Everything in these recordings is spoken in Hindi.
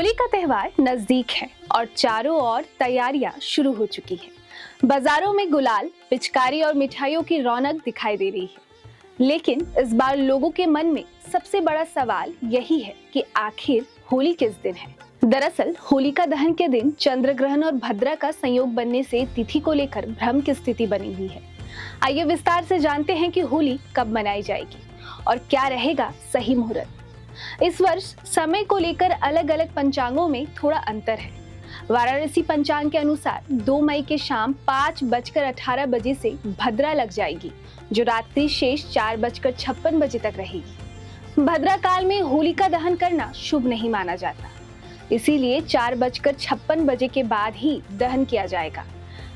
होली का त्योहार नजदीक है और चारों ओर तैयारियां शुरू हो चुकी हैं। बाजारों में गुलाल, पिचकारी और मिठाइयों की रौनक दिखाई दे रही है। लेकिन इस बार लोगों के मन में सबसे बड़ा सवाल यही है कि आखिर होली किस दिन है। दरअसल होलिका दहन के दिन चंद्र ग्रहण और भद्रा का संयोग बनने से तिथि को लेकर भ्रम की स्थिति बनी हुई है। आइए विस्तार से जानते हैं कि होली कब मनाई जाएगी और क्या रहेगा सही मुहूर्त। इस वर्ष समय को लेकर अलग अलग पंचांगों में थोड़ा अंतर है। वाराणसी पंचांग के अनुसार 2 मई के शाम 5:18 बजे से भद्रा लग जाएगी, जो रात्रि शेष 4:56 बजे तक रहेगी। भद्रा काल में होलिका दहन करना शुभ नहीं माना जाता, इसीलिए 4:56 बजे के बाद ही दहन किया जाएगा।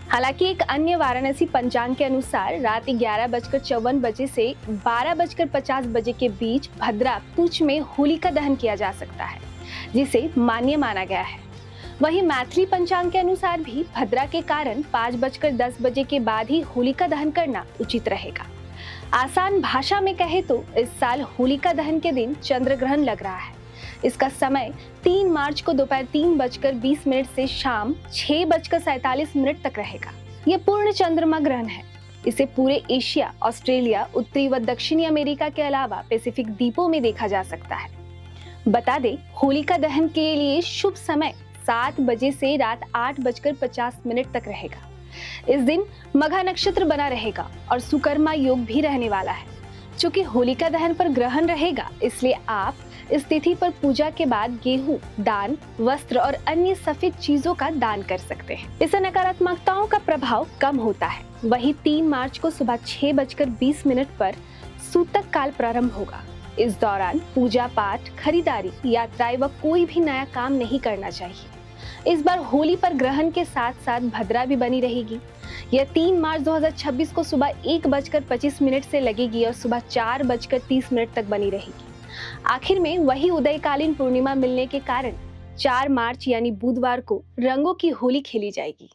हालांकि एक अन्य वाराणसी पंचांग के अनुसार रात 11:54 बजे से 12:50 बजे के बीच भद्रा तुच्छ में होलिका दहन किया जा सकता है, जिसे मान्य माना गया है। वहीं मैथिली पंचांग के अनुसार भी भद्रा के कारण 5:10 बजे के बाद ही होलिका दहन करना उचित रहेगा। आसान भाषा में कहे तो इस साल होलिका दहन के दिन चंद्र ग्रहण लग रहा है। इसका समय 3 मार्च को दोपहर 3:20 से शाम 6:47 तक रहेगा। यह पूर्ण चंद्रमा ग्रहण है। इसे पूरे एशिया, ऑस्ट्रेलिया, उत्तरी व दक्षिणी अमेरिका के अलावा पैसिफिक द्वीपों में देखा जा सकता है। बता दें, होलिका दहन के लिए शुभ समय 7 बजे से रात 8:50 तक रहेगा। इस दिन मघा नक्षत्र बना रहेगा और सुकर्मा योग भी रहने वाला है। चूंकि होलिका दहन पर ग्रहण रहेगा, इसलिए आप इस तिथि पर पूजा के बाद गेहूं, दान, वस्त्र और अन्य सफेद चीजों का दान कर सकते हैं। इससे नकारात्मकताओं का प्रभाव कम होता है। वहीं 3 मार्च को सुबह 6:20 पर सूतक काल प्रारंभ होगा। इस दौरान पूजा पाठ, खरीदारी, यात्राएं व कोई भी नया काम नहीं करना चाहिए। इस बार होली पर ग्रहण के साथ साथ भद्रा भी बनी रहेगी। यह 3 मार्च 2026 को सुबह 1:25 से लगेगी और सुबह 4:30 तक बनी रहेगी। आखिर में वही उदयकालीन पूर्णिमा मिलने के कारण 4 मार्च यानी बुधवार को रंगों की होली खेली जाएगी।